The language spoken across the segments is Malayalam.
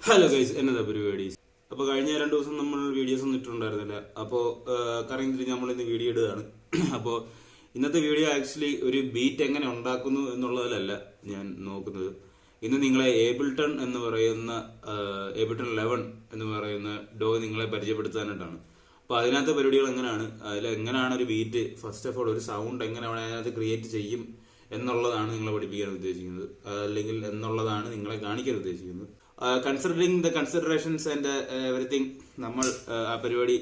ഹലോ ഗൈസ്, എന്നതാ പരിപാടി? അപ്പോൾ കഴിഞ്ഞ 2 ദിവസം നമ്മൾ വീഡിയോസ് ഒന്നും ഇട്ടിട്ടുണ്ടായിരുന്നില്ല. അപ്പോൾ കറങ്ങി തിരിഞ്ഞ് നമ്മൾ ഇന്ന് വീഡിയോ ഇടുകയാണ്. അപ്പോൾ ഇന്നത്തെ വീഡിയോ ആക്ച്വലി ഒരു ബീറ്റ് എങ്ങനെ ഉണ്ടാക്കുന്നു എന്നുള്ളതിലല്ല ഞാൻ നോക്കുന്നത്. ഇന്ന് നിങ്ങളെ ഏബിൾട്ടൺ എന്ന് പറയുന്ന ഏബിൾട്ടൺ 11 എന്ന് പറയുന്ന ഡോ നിങ്ങളെ പരിചയപ്പെടുത്താനായിട്ടാണ്. അപ്പോൾ അതിനകത്തെ പരിപാടികൾ എങ്ങനെയാണ്, എങ്ങനെയാണ് ഒരു ബീറ്റ്, ഫസ്റ്റ് ഓഫ് ഓൾ ഒരു സൗണ്ട് എങ്ങനെയാണ് അതിനകത്ത് ക്രിയേറ്റ് ചെയ്യും എന്നുള്ളതാണ് നിങ്ങളെ പഠിപ്പിക്കാൻ ഉദ്ദേശിക്കുന്നത്, അല്ലെങ്കിൽ എന്നുള്ളതാണ് നിങ്ങളെ കാണിക്കാൻ ഉദ്ദേശിക്കുന്നത്. Considering the considerations and everything, നമ്മൾ ആ പരിപാടി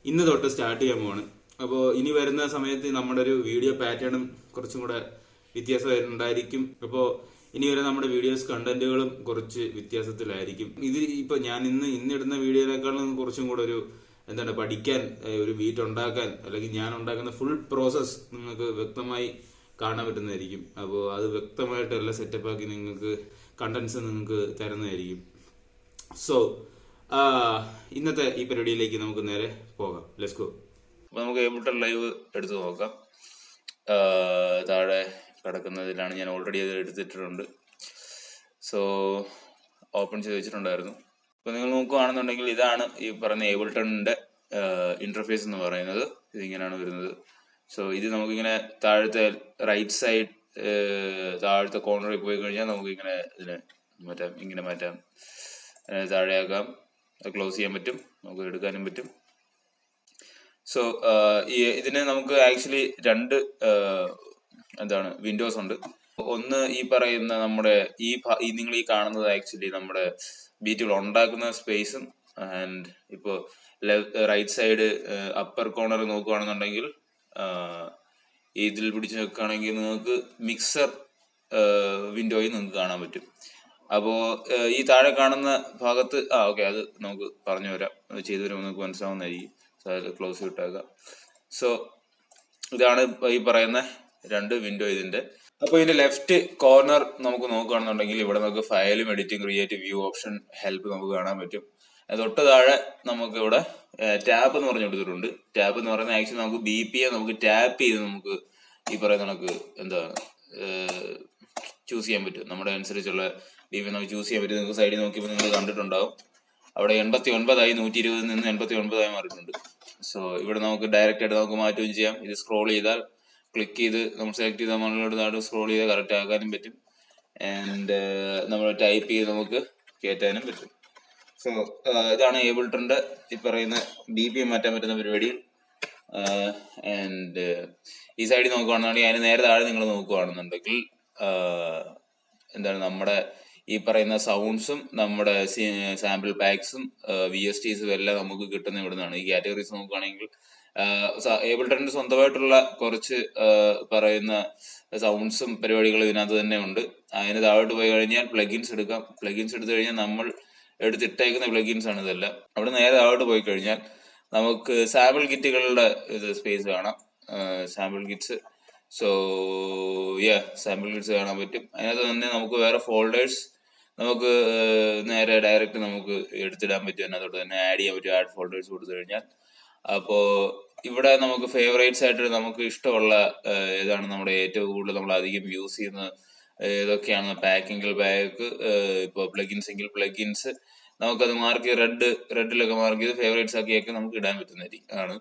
ഇന്ന് തൊട്ട് സ്റ്റാർട്ട് ചെയ്യാൻ പോവാണ്. അപ്പോൾ ഇനി വരുന്ന സമയത്ത് നമ്മുടെ ഒരു വീഡിയോ പാറ്റേണും കുറച്ചും കൂടെ വ്യത്യാസം ഉണ്ടായിരിക്കും. അപ്പോൾ ഇനി വരെ നമ്മുടെ വീഡിയോസ് കണ്ടന്റുകളും കുറച്ച് വ്യത്യാസത്തിലായിരിക്കും. ഇത് ഇപ്പോൾ ഞാൻ ഇന്നിടുന്ന വീഡിയോയിനേക്കാളും കുറച്ചും കൂടെ ഒരു എന്താണ് പഠിക്കാൻ, ഒരു ബീറ്റ് ഉണ്ടാക്കാൻ, അല്ലെങ്കിൽ ഞാൻ ഉണ്ടാക്കുന്ന ഫുൾ പ്രോസസ്സ് നിങ്ങൾക്ക് വ്യക്തമായി കാണാൻ പറ്റുന്നതായിരിക്കും. അപ്പോൾ അത് വ്യക്തമായിട്ട് എല്ലാം സെറ്റപ്പാക്കി നിങ്ങൾക്ക് കണ്ടന്റ്സ് നിങ്ങൾക്ക് തരുന്നതായിരിക്കും. സോ ഇന്നത്തെ ഈ പരിപാടിയിലേക്ക് നമുക്ക് നേരെ പോകാം. Let's go. അപ്പോൾ നമുക്ക് ഏബിൾട്ടൺ ലൈവ് എടുത്ത് നോക്കാം. താഴെ കിടക്കുന്നതിലാണ്, ഞാൻ ഓൾറെഡി അത് എടുത്തിട്ടുണ്ട്. സോ ഓപ്പൺ ചെയ്ത് വെച്ചിട്ടുണ്ടായിരുന്നു. അപ്പോൾ നിങ്ങൾ നോക്കുകയാണെന്നുണ്ടെങ്കിൽ ഇതാണ് ഈ പറയുന്ന ഏബിൾട്ടണിൻ്റെ ഇന്റർഫേസ് എന്ന് പറയുന്നത്. ഇതിങ്ങനെയാണ് വരുന്നത്. സോ ഇത് നമുക്കിങ്ങനെ താഴത്തെ റൈറ്റ് സൈഡ് താഴത്തെ കോർണറിൽ പോയി കഴിഞ്ഞാൽ നമുക്കിങ്ങനെ ഇതിനെ മാറ്റാം, ഇങ്ങനെ മാറ്റാം, താഴെയാക്കാം, ക്ലോസ് ചെയ്യാൻ പറ്റും, നമുക്ക് എടുക്കാനും പറ്റും. സോ ഇതിന് നമുക്ക് ആക്ച്വലി രണ്ട് വിൻഡോസ് ഉണ്ട്. ഒന്ന് ഈ പറയുന്ന നമ്മുടെ നിങ്ങൾ ഈ കാണുന്നത് ആക്ച്വലി നമ്മുടെ ബീറ്റുകൾ ഉണ്ടാക്കുന്ന സ്പേസും, ആൻഡ് ഇപ്പോൾ റൈറ്റ് സൈഡ് അപ്പർ കോർണർ നോക്കുകയാണെന്നുണ്ടെങ്കിൽ ഇതിൽ പിടിച്ച് വെക്കുകയാണെങ്കിൽ നിങ്ങൾക്ക് മിക്സർ വിൻഡോയിൽ നിങ്ങൾക്ക് കാണാൻ പറ്റും. അപ്പോൾ ഈ താഴെ കാണുന്ന ഭാഗത്ത് ഓക്കെ, അത് നമുക്ക് പറഞ്ഞു വരാം, അത് ചെയ്തു വരുമ്പോൾ നമുക്ക് മനസ്സിലാവുന്നതായിരിക്കും. സോ അത് ക്ലോസ് വിട്ടേക്കാം. സോ ഇതാണ് ഈ പറയുന്ന രണ്ട് വിൻഡോ ഇതിന്റെ. അപ്പോൾ ഇതിന്റെ ലെഫ്റ്റ് കോർണർ നമുക്ക് നോക്കുകയാണെന്നുണ്ടെങ്കിൽ ഇവിടെ നമുക്ക് ഫയലും editing, creative view option, help നമുക്ക് കാണാൻ പറ്റും. തൊട്ട് താഴെ നമുക്ക് ഇവിടെ ടാപ്പ് എന്ന് പറഞ്ഞു കൊടുത്തിട്ടുണ്ട്. ടാപ്പ് എന്ന് പറയുന്നത് ആക്ച്വലി നമുക്ക് BPM നമുക്ക് ടാപ്പ് ചെയ്ത് നമുക്ക് ഈ പറയുന്ന നമുക്ക് ചൂസ് ചെയ്യാൻ പറ്റും. നമ്മുടെ അനുസരിച്ചുള്ള BPM നമുക്ക് ചൂസ് ചെയ്യാൻ പറ്റും. നിങ്ങൾക്ക് സൈഡിൽ നോക്കിയപ്പോൾ നിങ്ങൾ കണ്ടിട്ടുണ്ടാവും, അവിടെ 89 120 നിന്ന് 89 മാറിയിട്ടുണ്ട്. സോ ഇവിടെ നമുക്ക് ഡയറക്റ്റ് ആയിട്ട് നമുക്ക് മാറ്റുകയും ചെയ്യാം. ഇത് സ്ക്രോൾ ചെയ്താൽ ക്ലിക്ക് ചെയ്ത് നമ്മൾ സെലക്ട് ചെയ്താൽ നമ്മളിവിടെ സ്ക്രോൾ ചെയ്താൽ കറക്റ്റ് ആക്കാനും പറ്റും. ആൻഡ് നമ്മൾ ടൈപ്പ് ചെയ്ത് നമുക്ക് കയറ്റാനും പറ്റും. സോ ഇതാണ് ഏബിൾട്ടണിന്റെ ഈ പറയുന്ന BPM മാറ്റാൻ പറ്റുന്ന പരിപാടി. ആൻഡ് ഈ സൈഡിൽ നോക്കുകയാണെന്നുണ്ടെങ്കിൽ അതിന് നേരെ താഴെ നിങ്ങൾ നോക്കുകയാണെന്നുണ്ടെങ്കിൽ നമ്മുടെ ഈ പറയുന്ന സൗണ്ട്സും നമ്മുടെ സാമ്പിൾ പാക്സും VSTസും എല്ലാം നമുക്ക് കിട്ടുന്ന ഇവിടെ നിന്നാണ്. ഈ കാറ്റഗറീസ് നോക്കുകയാണെങ്കിൽ ഏബിൾട്ടണിന്റെ സ്വന്തമായിട്ടുള്ള കുറച്ച് പറയുന്ന സൗണ്ട്സും പരിപാടികളും ഇതിനകത്ത് തന്നെ ഉണ്ട്. അതിന് താഴോട്ട് പോയി കഴിഞ്ഞാൽ പ്ലഗിൻസ് എടുക്കാം. പ്ലഗിൻസ് എടുത്തു കഴിഞ്ഞാൽ നമ്മൾ എടുത്തിട്ടേക്കുന്ന പ്ലഗിൻസ് ആണ് ഇതെല്ലാം. അവിടെ നേരെ താഴോട്ട് പോയി കഴിഞ്ഞാൽ നമുക്ക് സാമ്പിൾ കിറ്റുകളുടെ ഇത് സ്പേസ് കാണാം, sample kits. So sample kits കാണാൻ പറ്റും. അതിനകത്ത് തന്നെ നമുക്ക് വേറെ ഫോൾഡേഴ്സ് നമുക്ക് നേരെ ഡയറക്റ്റ് നമുക്ക് എടുത്തിടാൻ പറ്റും. അതിനകത്തോട്ട് തന്നെ ആഡ് ചെയ്യാൻ പറ്റും, ആഡ് ഫോൾഡേഴ്സ് കൊടുത്തു കഴിഞ്ഞാൽ. അപ്പോൾ ഇവിടെ നമുക്ക് ഫേവറേറ്റ്സ് ആയിട്ട് നമുക്ക് ഇഷ്ടമുള്ള ഏതാണ് നമ്മുടെ ഏറ്റവും കൂടുതൽ നമ്മൾ അധികം യൂസ് ചെയ്യുന്ന ഏതൊക്കെയാണ്, പാക്കിംഗ് ബാഗ്, ഇപ്പോൾ പ്ലഗിൻസ് എങ്കിൽ പ്ലഗിൻസ് നമുക്കത് മാർക്ക് ചെയ്ത് റെഡിലൊക്കെ മാർക്ക് ചെയ്ത് ഫേവറേറ്റ്സ് ആക്കിയൊക്കെ നമുക്ക് ഇടാൻ പറ്റുന്നതാണ്.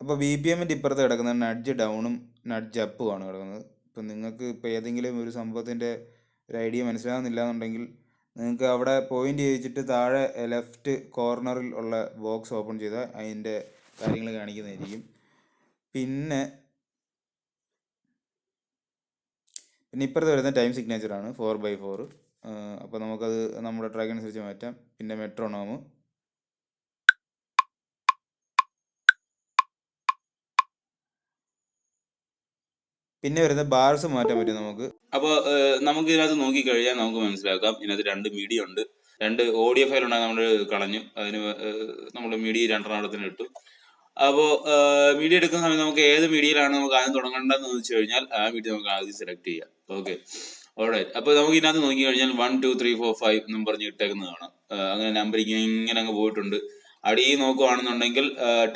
അപ്പോൾ BPMൻ്റെ ഇപ്പുറത്ത് കിടക്കുന്നത് നഡ്ജ് ഡൗണും നഡ്ജ് അപ്പും ആണ് കിടക്കുന്നത്. ഇപ്പം നിങ്ങൾക്ക് ഇപ്പോൾ ഏതെങ്കിലും ഒരു സംഭവത്തിൻ്റെ ഒരു ഐഡിയ മനസ്സിലാകുന്നില്ല എന്നുണ്ടെങ്കിൽ നിങ്ങൾക്ക് അവിടെ പോയിന്റ് ചെയ്യിച്ചിട്ട് താഴെ ലെഫ്റ്റ് കോർണറിൽ ഉള്ള ബോക്സ് ഓപ്പൺ ചെയ്താൽ അതിൻ്റെ കാര്യങ്ങൾ കാണിക്കുന്നതായിരിക്കും. പിന്നെ ഇപ്പുറത്ത് വരുന്ന ടൈം സിഗ്നേച്ചറാണ് 4x4. അപ്പോൾ നമുക്കത് നമ്മുടെ ട്രാക്ക് അനുസരിച്ച് മാറ്റാം. പിന്നെ മെട്രോണോമ്, പിന്നെ വരുന്ന ബാർസ് മാറ്റാൻ പറ്റും നമുക്ക്. അപ്പോൾ നമുക്ക് ഇതിനകത്ത് നോക്കിക്കഴിഞ്ഞാൽ നമുക്ക് മനസ്സിലാക്കാം, ഇതിനകത്ത് 2 MIDI ഉണ്ട്. 2 ഓഡിയോ ഫയൽ ഉണ്ടാകും, നമ്മൾ കളഞ്ഞു. അതിന് നമ്മൾ MIDI 2 ഇട്ടു. അപ്പോൾ MIDI എടുക്കുന്ന സമയത്ത് നമുക്ക് ഏത് MIDIയിലാണ് നമുക്ക് ആദ്യം തുടങ്ങേണ്ടതെന്ന് വെച്ച് കഴിഞ്ഞാൽ ആ MIDI നമുക്ക് ആദ്യം സെലക്ട് ചെയ്യാം. Okay, all right. അപ്പോൾ നമുക്ക് ഇതിനകത്ത് നോക്കി കഴിഞ്ഞാൽ 1 2 3 4 5 എന്നും പറഞ്ഞ് ഇട്ടേക്കുന്നത് കാണാം. അങ്ങനെ നമ്പറിങ് ഇങ്ങനെ അങ്ങ് പോയിട്ടുണ്ട്. അടിയിൽ നോക്കുകയാണെന്നുണ്ടെങ്കിൽ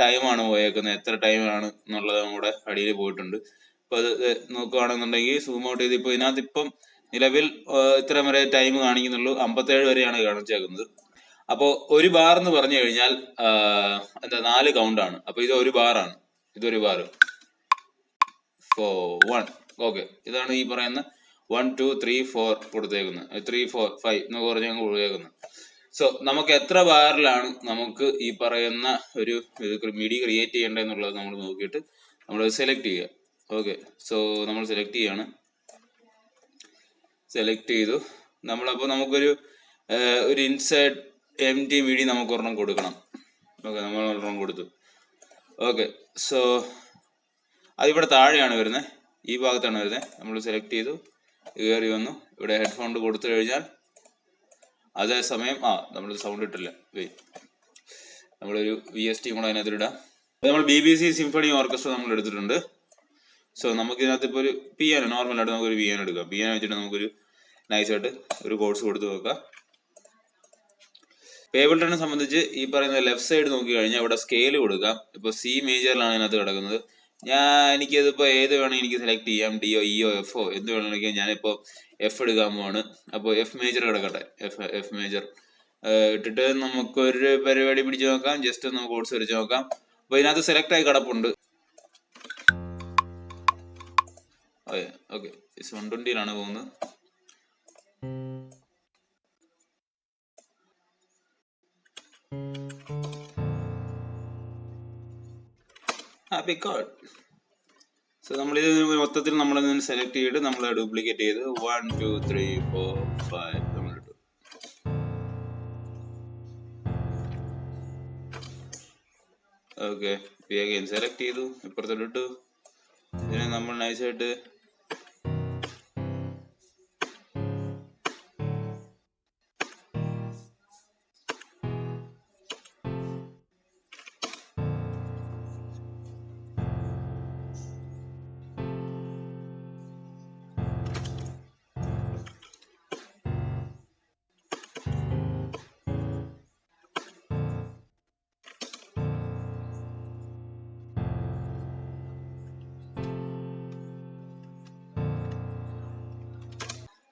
ടൈമാണ് പോയേക്കുന്നത്, എത്ര ടൈമാണ് എന്നുള്ളത് നമ്മുടെ അടിയിൽ പോയിട്ടുണ്ട്. അപ്പോൾ അത് നോക്കുകയാണെന്നുണ്ടെങ്കിൽ സൂം ഔട്ട് ചെയ്ത് ഇപ്പോൾ ഇതിനകത്ത് ഇപ്പം നിലവിൽ ഇത്രയും വരെ ടൈം കാണിക്കുന്നുള്ളൂ, 57 വരെയാണ് കാണിച്ചേക്കുന്നത്. അപ്പോൾ ഒരു ബാർ എന്ന് പറഞ്ഞു കഴിഞ്ഞാൽ എന്താ 4 കൗണ്ടാണ്. അപ്പോൾ ഇത് ഒരു ബാറാണ്, ഇതൊരു ബാർ 1. ഓക്കെ, ഇതാണ് ഈ പറയുന്ന 1 2 3 4 കൊടുത്തേക്കുന്നത്, 3 4 5 എന്ന് പറഞ്ഞ് ഞങ്ങൾ കൊടുത്തേക്കുന്നത്. സോ നമുക്ക് എത്ര ബാറിലാണ് നമുക്ക് ഈ പറയുന്ന ഒരു മിഡി ക്രിയേറ്റ് ചെയ്യേണ്ടതെന്നുള്ളത് നമ്മൾ നോക്കിയിട്ട് നമ്മൾ സെലക്ട് ചെയ്യുക. ഓക്കെ, സോ നമ്മൾ സെലക്ട് ചെയ്യാണ്. സെലക്ട് ചെയ്തു നമ്മളപ്പോൾ നമുക്കൊരു ഇൻസേർട്ട് MD മിഡി നമുക്ക് ഒരെണ്ണം കൊടുക്കണം. ഓക്കെ, നമ്മൾ ഒരെണ്ണം കൊടുത്തു. ഓക്കെ, സോ അതിവിടെ താഴെയാണ് വരുന്നത്, ഈ ഭാഗത്താണ് വരുന്നത്. നമ്മൾ സെലക്ട് ചെയ്തു, കയറി വന്നു, ഇവിടെ ഹെഡ്ഫോൺ കൊടുത്തു കഴിഞ്ഞാൽ അതേസമയം നമ്മൾ സൗണ്ട് ഇട്ടില്ല, നമ്മളൊരു VST കൂടെ അതിനകത്ത് ഇടാം. നമ്മൾ BBC സിംഫണി ഓർക്കസ്ട്ര നമ്മൾ എടുത്തിട്ടുണ്ട്. സോ നമുക്ക് ഇതിനകത്ത് ഇപ്പോൾ ഒരു പിയാനോ നോർമലായിട്ട് നമുക്കൊരു പിയാനോ എടുക്കാം. പിയാനോ വെച്ചിട്ട് നമുക്കൊരു നൈസായിട്ട് ഒരു കോഴ്സ് കൊടുത്ത് നോക്കാം. പേബിൾട്ടനെ സംബന്ധിച്ച് ഈ പറയുന്ന ലെഫ്റ്റ് സൈഡ് നോക്കി കഴിഞ്ഞാൽ ഇവിടെ സ്കെയിൽ കൊടുക്കാം. ഇപ്പോൾ C മേജറിലാണ് ഇതിനകത്ത് കിടക്കുന്നത്. എനിക്കിതിപ്പോൾ ഏത് വേണമെങ്കിൽ എനിക്ക് സെലക്ട് ചെയ്യാം, DO EO FO എന്ത് വേണമെങ്കിൽ. ഞാനിപ്പോൾ F എടുക്കാൻ പോവാണ്. അപ്പോൾ F മേജർ കിടക്കട്ടെ, F മേജർ ഇട്ടിട്ട് നമുക്കൊരു പരിപാടി പിടിച്ച് നോക്കാം. ജസ്റ്റ് നമുക്ക് കോഴ്സ് വരച്ച് നോക്കാം. അപ്പോൾ ഇതിനകത്ത് സെലക്ട് ആയി കിടപ്പുണ്ട്. ഓക്കെ, 120ലാണ് പോകുന്നത്. ബിക്കോഡ് സോ നമ്മളിത് മൊത്തത്തിൽ നമ്മളിതിന് സെലക്ട് ചെയ്തിട്ട് നമ്മൾ ഡ്യൂപ്ലിക്കേറ്റ് ചെയ്ത് 1 2 3 4 5 നമ്മളിട്ടു. ഓക്കെ, അഗൈൻ സെലക്ട് ചെയ്തു, ഇപ്പുറത്തോട്ട് ഇട്ടു. ഇതിനെ നമ്മൾ നൈസായിട്ട്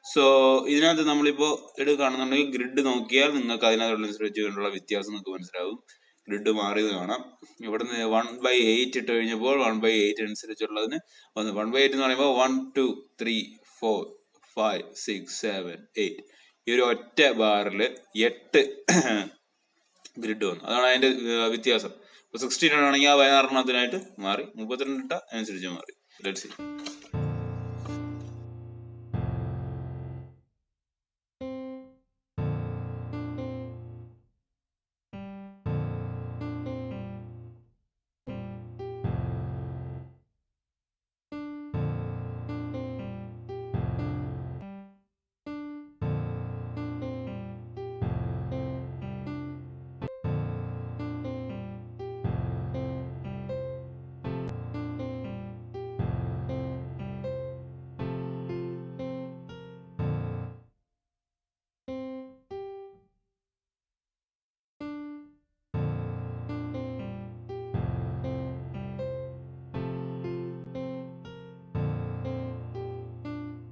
സോ ഇതിനകത്ത് നമ്മളിപ്പോൾ കാണുന്നുണ്ടെങ്കിൽ ഗ്രിഡ് നോക്കിയാൽ നിങ്ങൾക്ക് അതിനകത്തുള്ള വ്യത്യാസം നിങ്ങൾക്ക് മനസ്സിലാവും. ഗ്രിഡ് മാറിയത് കാണാം. ഇവിടുന്ന് 1/8 ഇട്ട് കഴിഞ്ഞപ്പോൾ 1/8 അനുസരിച്ചുള്ളതിന് 1/8 എന്ന് പറയുമ്പോൾ 1 2 3 4 5 6 7 8 ഈ ഒരു ഒറ്റ ബാറിൽ 8 ഗ്രിഡ് വന്നു. അതാണ് അതിന്റെ വ്യത്യാസം. ഇപ്പോൾ 16 ആണെങ്കിൽ 16 മാറി, 32 അനുസരിച്ച് മാറി. Let's see.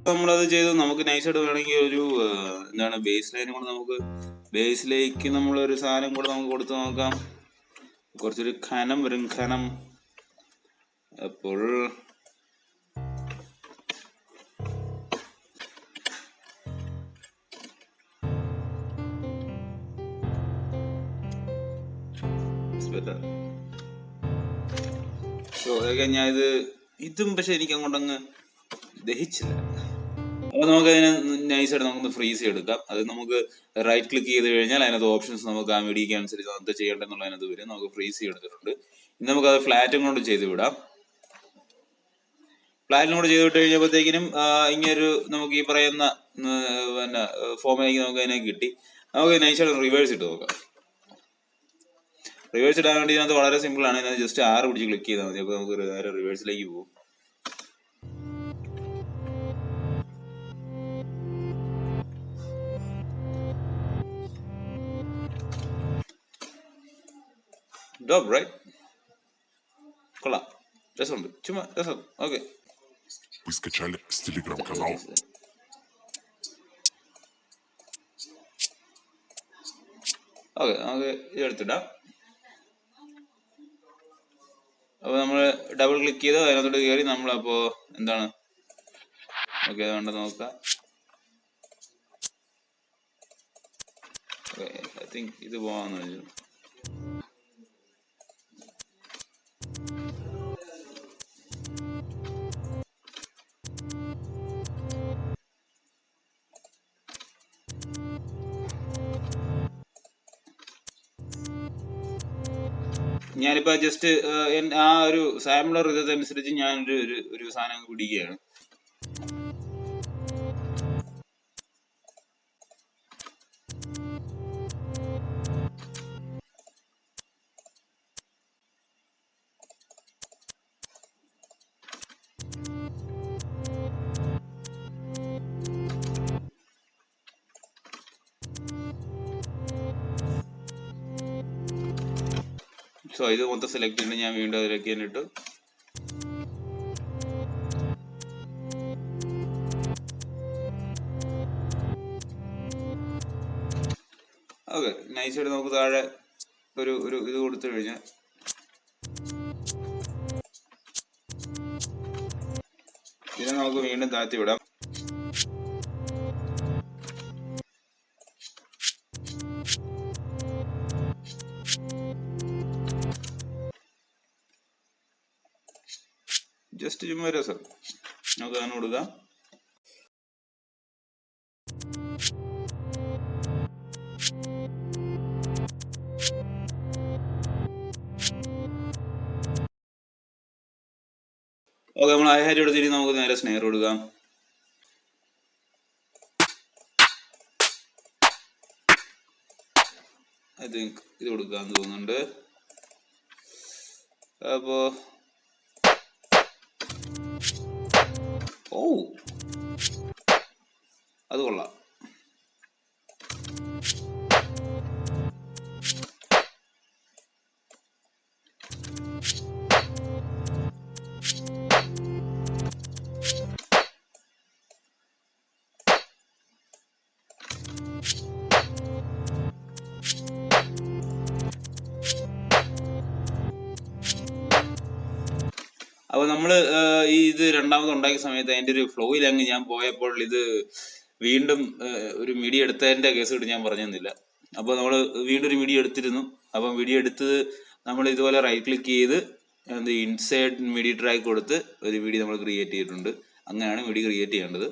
നമ്മളത് ചെയ്തു. നമുക്ക് നൈസായിട്ട് വേണമെങ്കിൽ ഒരു ബേസ് ലൈനും കൂടെ നമുക്ക് ബേസിലേക്ക് നമ്മളൊരു സാധനം കൂടെ നമുക്ക് കൊടുത്തു നോക്കാം. കുറച്ചൊരു ഖനം വരും, ഖനം. അപ്പോൾ ഞാൻ ഇതും പക്ഷെ എനിക്ക് അങ്ങോട്ടങ്ങ് ദഹിച്ചില്ല. അപ്പോൾ നമുക്ക് അതിനെ നൈസായിട്ട് നമുക്കൊന്ന് ഫ്രീസ് ചെയ്തെടുക്കാം. അത് നമുക്ക് റൈറ്റ് ക്ലിക്ക് ചെയ്ത് കഴിഞ്ഞാൽ അതിനകത്ത് ഓപ്ഷൻസ് നമുക്ക് ആ മീഡിയക്ക് അനുസരിച്ച് അത് ചെയ്യേണ്ടതെന്നുള്ള അതിനകത്ത് വരും. നമുക്ക് ഫ്രീസ് ചെയ്തെടുത്തിട്ടുണ്ട്. ഇനി നമുക്കത് ഫ്ലാറ്റും കൊണ്ട് ചെയ്ത് വിടാം. ഫ്ലാറ്റും കൂടെ ചെയ്ത് വിട്ട് കഴിഞ്ഞപ്പോഴത്തേക്കിനും ഇങ്ങനൊരു നമുക്ക് ഈ പറയുന്ന ഫോമിലേക്ക് നമുക്ക് അതിനെ കിട്ടി. നമുക്ക് നൈസായിട്ട് റിവേഴ്സ് ഇട്ട് നോക്കാം. റിവേഴ്സ് ഇടാൻ വേണ്ടി ഇതിനകത്ത് വളരെ സിമ്പിൾ ആണ്. ഇതിനകത്ത് ജസ്റ്റ് 6 പിടിച്ച് ക്ലിക്ക് ചെയ്താൽ മതി. അപ്പോൾ നമുക്ക് നേരെ റിവേഴ്സിലേക്ക് പോകും. Dope, right? കൊള്ളാം, രസമുണ്ട്, ചുമ്മാ രസം. ഓക്കെ, Вы скачали с телеграм-канал? ഓക്കെ, നമുക്ക് ഇതെടുത്തിടാം. അപ്പോൾ നമ്മൾ ഡബിൾ ക്ലിക്ക് ചെയ്ത് അതിനകത്തോട്ട് കയറി നമ്മളപ്പോൾ എന്താണ് ഓക്കെ അതുകൊണ്ട് നോക്കാം. ഓക്കെ, ഐ തിങ്ക് ഇത് പോകാമെന്ന് വെച്ചു. ഞാനിപ്പോൾ ജസ്റ്റ് ആ ഒരു സാമ്പിളർ ഇതനുസരിച്ച് ഞാൻ ഒരു സാധനം പിടിക്കുകയാണ്. സോ ഇത് മൊത്തം സെലക്ട് ചെയ്തിട്ട് ഞാൻ വീണ്ടും അതിലേക്ക് തന്നെ ഇട്ടു. ഓക്കെ, നൈസായിട്ട് നമുക്ക് താഴെ ഒരു ഇത് കൊടുത്തു കഴിഞ്ഞാൽ ഇതിനെ നമുക്ക് വീണ്ടും താഴ്ത്തി വിടാം. ജസ്റ്റ് ചുമ്മാ രസം നമുക്ക് അങ്ങനെ കൊടുക്കാം. ഓക്കെ, നമ്മൾ ഹൈഹാറ്റ് എടുത്തിട്ട് നമുക്ക് നേരെ സ്നെയർ കൊടുക്കാം. ഐ തിങ്ക് ഇത് കൊടുക്കാന്ന് തോന്നുന്നുണ്ട്. അപ്പോ അത് കൊള്ളാം. അപ്പോൾ നമ്മൾ ഇത് രണ്ടാമത് ഉണ്ടാക്കിയ സമയത്ത് അതിൻ്റെ ഒരു ഫ്ലോയിൽ അങ്ങ് ഞാൻ പോയപ്പോൾ ഇത് വീണ്ടും ഒരു മിഡി എടുത്തതിൻ്റെ കേസ് കിട്ടി ഞാൻ പറഞ്ഞു തന്നില്ല. അപ്പോൾ നമ്മൾ വീണ്ടും ഒരു മിഡി എടുത്തിരുന്നു. അപ്പം മിഡി എടുത്തത് നമ്മൾ ഇതുപോലെ റൈറ്റ് ക്ലിക്ക് ചെയ്ത് ഇൻസൈഡ് മിഡി ട്രാക്ക് കൊടുത്ത് ഒരു മിഡി നമ്മൾ ക്രിയേറ്റ് ചെയ്തിട്ടുണ്ട്. അങ്ങനെയാണ് മിഡി ക്രിയേറ്റ് ചെയ്യേണ്ടത്.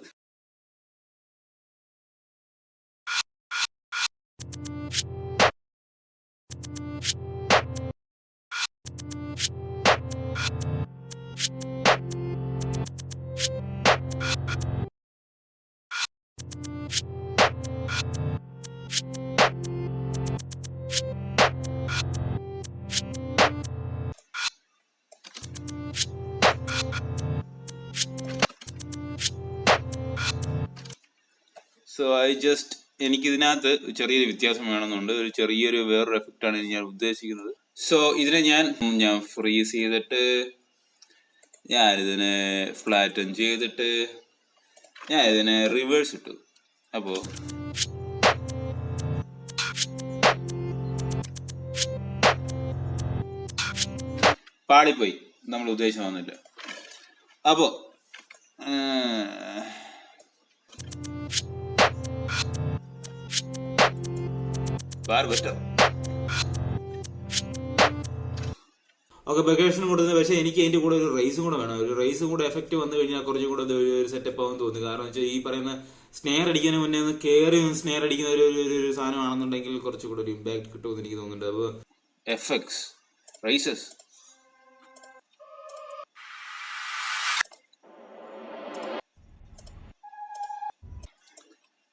സോ എനിക്കിതിനകത്ത് ചെറിയൊരു വ്യത്യാസം വേണമെന്നുണ്ട്. ഒരു ചെറിയൊരു വേറൊരു എഫക്റ്റാണ് ഞാൻ ഉദ്ദേശിക്കുന്നത്. സോ ഇതിനെ ഞാൻ ഫ്രീസ് ചെയ്തിട്ട് ഞാനിതിനെ ഫ്ലാറ്റൻ ചെയ്തിട്ട് ഞാൻ ഇതിനെ റിവേഴ്സ് ഇട്ടു. അപ്പോൾ പാളിപ്പോയി, നമ്മൾ ഉദ്ദേശം വന്നില്ല. അപ്പോൾ ഓക്കെ, വെക്കേഷൻ കൊടുത്തത്. പക്ഷേ എനിക്ക് അതിൻ്റെ കൂടെ ഒരു റേസും കൂടെ വേണം. ഒരു റേസും കൂടെ എഫക്റ്റ് വന്നു കഴിഞ്ഞാൽ കുറച്ചും കൂടെ ഒരു സെറ്റപ്പ് ആവും തോന്നി. കാരണം വെച്ചാൽ ഈ പറയുന്ന സ്നെയർ അടിക്കുന്നതിന് മുന്നേ ഒന്ന് കയറി സ്നെയർ അടിക്കുന്ന ഒരു സാധനമാണെന്നുണ്ടെങ്കിൽ കുറച്ചുകൂടെ ഒരു ഇമ്പാക്ട് കിട്ടുമെന്ന് എനിക്ക് തോന്നുന്നുണ്ട്. അപ്പോൾ എഫക്ട്സ് റേസസ്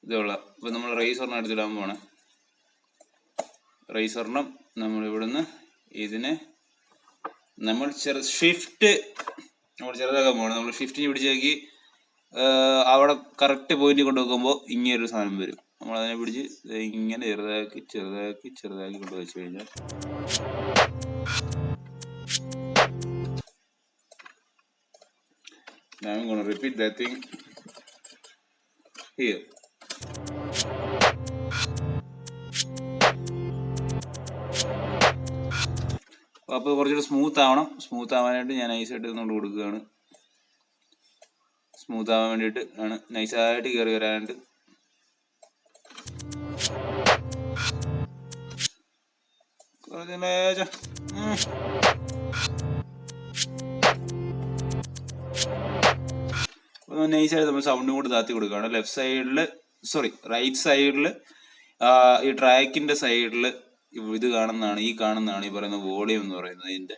ഇതുള്ള. അപ്പോൾ നമ്മൾ റേസറിനെ എടുത്തിടാൻ പോണേ. റേസറിനും നമ്മൾ ഇവിടുന്ന് ഇതിനെ നമ്മൾ ഷിഫ്റ്റ് നമ്മൾ ചെറുതാക്കാൻ പോകണം. നമ്മൾ ഷിഫ്റ്റിന് പിടിച്ചേക്ക് അവിടെ കറക്റ്റ് പോയിന്റ് കൊണ്ട് വെക്കുമ്പോൾ ഇങ്ങനൊരു സാധനം വരും. നമ്മളതിനെ പിടിച്ച് ഇങ്ങനെ ചെറുതാക്കി ചെറുതാക്കി ചെറുതാക്കി കൊണ്ട് വെച്ച് കഴിഞ്ഞാൽ I'm going to repeat that thing here. അപ്പോൾ കുറച്ചുകൂടി സ്മൂത്ത് ആവണം. സ്മൂത്ത് ആവാനായിട്ട് ഞാൻ നൈസായിട്ട് ഇന്നുകൊണ്ട് കൊടുക്കുകയാണ്. സ്മൂത്ത് ആവാൻ വേണ്ടിയിട്ട് ആണ്, നൈസായിട്ട് കയറി വരാനായിട്ട്. നൈസായിട്ട് നമ്മൾ സൗണ്ടും കൂടി താത്തി കൊടുക്കുകയാണ്. ലെഫ്റ്റ് സൈഡിൽ, റൈറ്റ് സൈഡിൽ ഈ ട്രാക്കിന്റെ സൈഡിൽ ഇത് കാണുന്നതാണ്, ഈ പറയുന്ന വോളിയം എന്ന് പറയുന്നത്, ഇതിന്റെ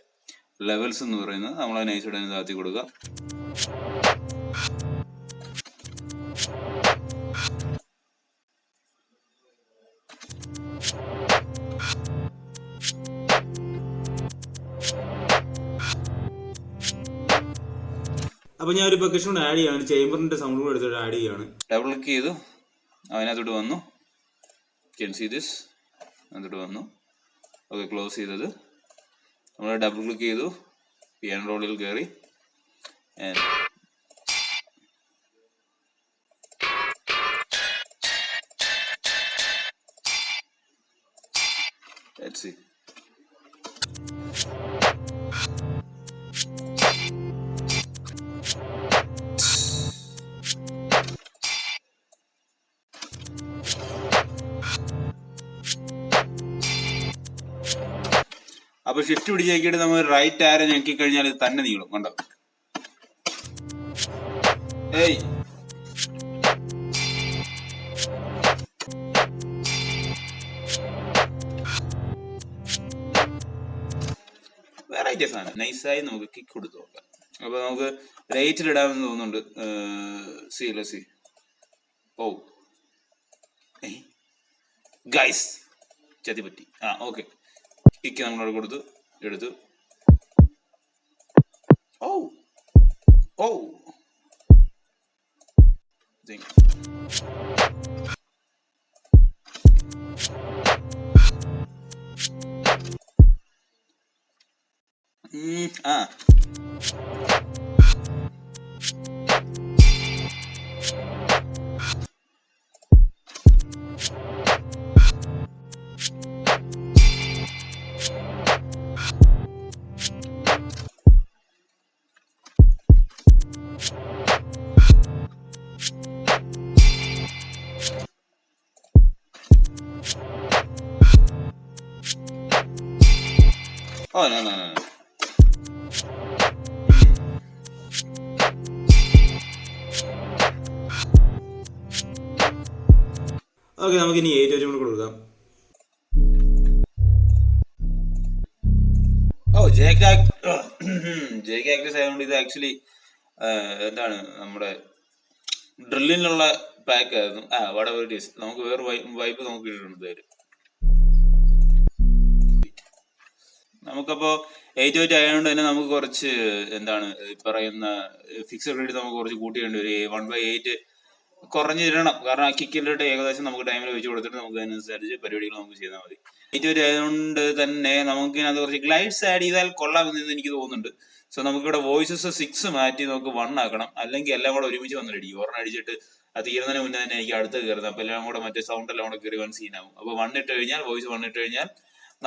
ലെവൽസ് എന്ന് പറയുന്നത്. നമ്മൾ നൈസായിട്ട് തന്നെ താത്തി കൊടുക്കുക. അപ്പൊ ഞാൻ ഒരു പെർക്കഷൻ കൂടെ ആഡ് ചെയ്യാണ്, ചേംബറിന്റെ സൗണ്ട് കൂടെ എടുത്തിട്ട് ആഡ് ചെയ്യാണ്. ഡബിൾ ക്ലിക്ക് ചെയ്തു, അതിനകത്തോട്ട് വന്നു. ക്യാൻ സീ ദിസ്, അതിനകത്തോട്ട് വന്നു. ഓക്കെ, ക്ലോസ് ചെയ്തത്. നമ്മൾ ഡബിൾ ക്ലിക്ക് ചെയ്തു, പിയാനോ റോളിൽ കയറി. Let's see. അപ്പൊ ഷിഫ്റ്റ് പിടിച്ചേക്കിയിട്ട് നമ്മൾ റൈറ്റ് ആരോ ഞെക്കി കഴിഞ്ഞാൽ ഇത് തന്നെ നീളും. കണ്ടോ? ഏയ് വെറൈറ്റി സാധനം. നൈസായി നമുക്ക് കിക്ക് കൊടുത്തു നോക്കാം. അപ്പൊ നമുക്ക് റേറ്റിൽ ഇടാമെന്ന് തോന്നുന്നുണ്ട്. സി ഓ ഗൈസ് ചതി പറ്റി. ഓക്കെ, കിക്ക് നമ്മളോട് കൊടുത്തു, എടുത്തു. ഓ ഓ Oh, no. ഓക്കെ, നമുക്ക് ഇനി 8 വരെ കൂടെ കൊടുക്കാം. ജെ.കെ. ആയതുകൊണ്ട് ഇത് ആക്ച്വലി എന്താണ്, നമ്മുടെ ഡ്രില്ലിനുള്ള പാക്ക് ആയിരുന്നു. whatever it is, നമുക്ക് വേറെ വൈബ് നമുക്ക് കിട്ടിയിട്ടുണ്ട്. നമുക്കപ്പോ 8 ആയതുകൊണ്ട് തന്നെ നമുക്ക് കുറച്ച് എന്താണ് പറയുന്ന ഫിക്സഡ് റേറ്റ് നമുക്ക് കുറച്ച് കൂട്ടിയേണ്ടി വരും. 1/8 കുറഞ്ഞിരണം. കാരണം ആ കിക്കിലിട്ട് ഏകദേശം നമുക്ക് ടൈമിൽ വെച്ച് കൊടുത്തിട്ട് നമുക്ക് അതിനനുസരിച്ച് പരിപാടികൾ നമുക്ക് ചെയ്താൽ മതി. 8 ആയതുകൊണ്ട് തന്നെ നമുക്ക് ഇതിനകത്ത് കുറച്ച് ഗ്ലൈഡ്സ് ആഡ് ചെയ്താൽ കൊള്ളാമെന്ന് എനിക്ക് തോന്നുന്നുണ്ട്. സോ നമുക്കിവിടെ വോയിസസ് 6 മാറ്റി നമുക്ക് 1 ആക്കണം. അല്ലെങ്കിൽ എല്ലാം കൂടെ ഒരുമിച്ച് വന്നിട്ടടിക്കും. ഒരെണ്ണം അടിച്ചിട്ട് അത് തീരുന്നതിന് മുന്നേ തന്നെ എനിക്ക് അടുത്ത് കയറുന്നത്. അപ്പൊ എല്ലാം കൂടെ മറ്റേ സൗണ്ട് എല്ലാം കൂടെ കയറി വൺ സീനാവും. അപ്പൊ 1 ഇട്ട് കഴിഞ്ഞാൽ, വോയിസ് 1 ഇട്ട് കഴിഞ്ഞാൽ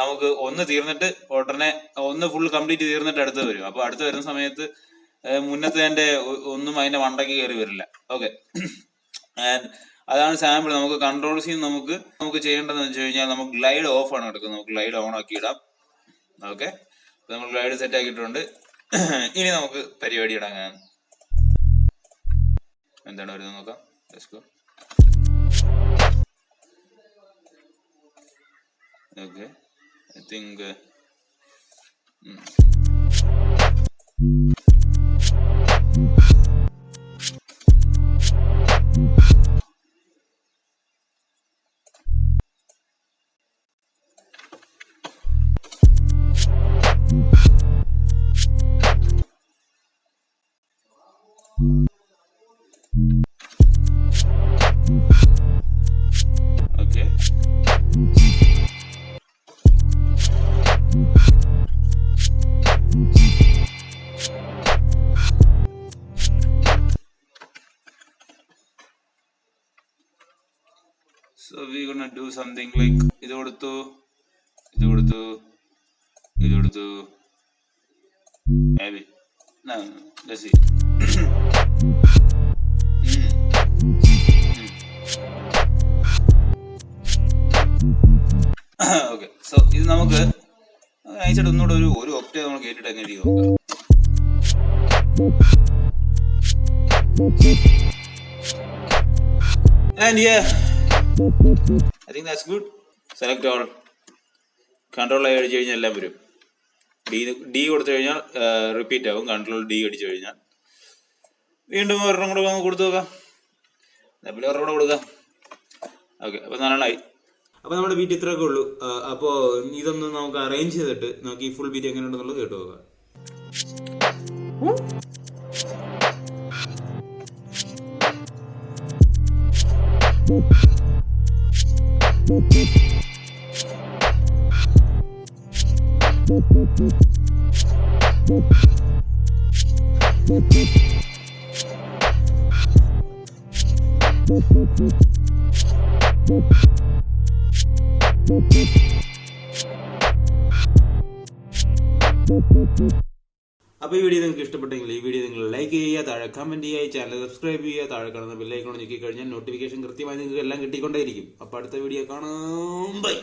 നമുക്ക് ഒന്ന് തീർന്നിട്ട് ഉടനെ ഒന്ന് ഫുൾ കംപ്ലീറ്റ് തീർന്നിട്ട് അടുത്ത് വരും. അപ്പൊ അടുത്ത് വരുന്ന സമയത്ത് മുന്നത്തെ എന്റെ ഒന്നും അതിന്റെ മണ്ടയ്ക്ക് കയറി വരില്ല. ഓക്കെ, ആൻഡ് അതാണ് സാമ്പിൾ. നമുക്ക് കൺട്രോൾ സീൻ നമുക്ക് ചെയ്യേണ്ടതെന്ന് വെച്ച് കഴിഞ്ഞാൽ, നമുക്ക് ഗ്ലൈഡ് ഓഫ് ആണ് എടുക്കുന്നത്. നമുക്ക് ഗ്ലൈഡ് ഓൺ ആക്കി ഇടാം. ഓക്കെ, നമ്മൾ ഗ്ലൈഡ് സെറ്റ് ആക്കിയിട്ടുണ്ട്. ഇനി നമുക്ക് പരിപാടി ഇടാൻ എന്താണ് വരുന്നത് നോക്കാം. Let's go. Okay, I think okay. So we're gonna do something like ഇത് കൊടുത്തു. ഇത് കൊടുത്തു. Maybe. No, let's see. Okay, so ഇത് നമുക്ക് നൈസായിട്ട് ഒന്നുകൂടെ ഒരു ഒക്ടേവ് നമ്മൾ കേട്ടിട്ട് എങ്ങനെ ചെയ്ത് നോക്കാം. And yeah, I think that's good. Select all. Control I അടിച്ചു കഴിഞ്ഞാൽ എല്ലാം വരും. ഡി കൊടുത്തു കഴിഞ്ഞാൽ റിപ്പീറ്റ് ആവും. കൺട്രോൾ ഡി അടിച്ചു കഴിഞ്ഞാൽ വീണ്ടും ഒരെണ്ണം കൂടെ കൊടുത്തു നോക്കാം. പിന്നെ ഒരെണ്ണം കൂടെ കൊടുക്കാം. ഓക്കെ, അപ്പോൾ നന്നായി. അപ്പോൾ നമ്മുടെ ബീറ്റ് ഇത്രയൊക്കെ ഉള്ളൂ. അപ്പോൾ ഇതൊന്ന് നമുക്ക് അറേഞ്ച് ചെയ്തിട്ട് നമുക്ക് ഈ ഫുൾ ബീറ്റ് എങ്ങനെയുണ്ടെന്നുള്ളത് കേട്ടു നോക്കാം. അപ്പോൾ ഈ വീഡിയോ നിങ്ങൾക്ക് ഇഷ്ടപ്പെട്ടെങ്കിൽ ഈ വീഡിയോ നിങ്ങൾ ലൈക്ക് ചെയ്യുക, താഴെ കമന്റ് ചെയ്യുക, ചാനൽ സബ്സ്ക്രൈബ് ചെയ്യുക, താഴെ കാണുന്ന ബെൽ ഐക്കൺ ഞെക്കി കഴിഞ്ഞാൽ നോട്ടിഫിക്കേഷൻ കൃത്യമായി നിങ്ങൾക്ക് എല്ലാം കിട്ടിക്കൊണ്ടേയിരിക്കും. അപ്പോൾ അടുത്ത വീഡിയോ കാണാം. ബൈ.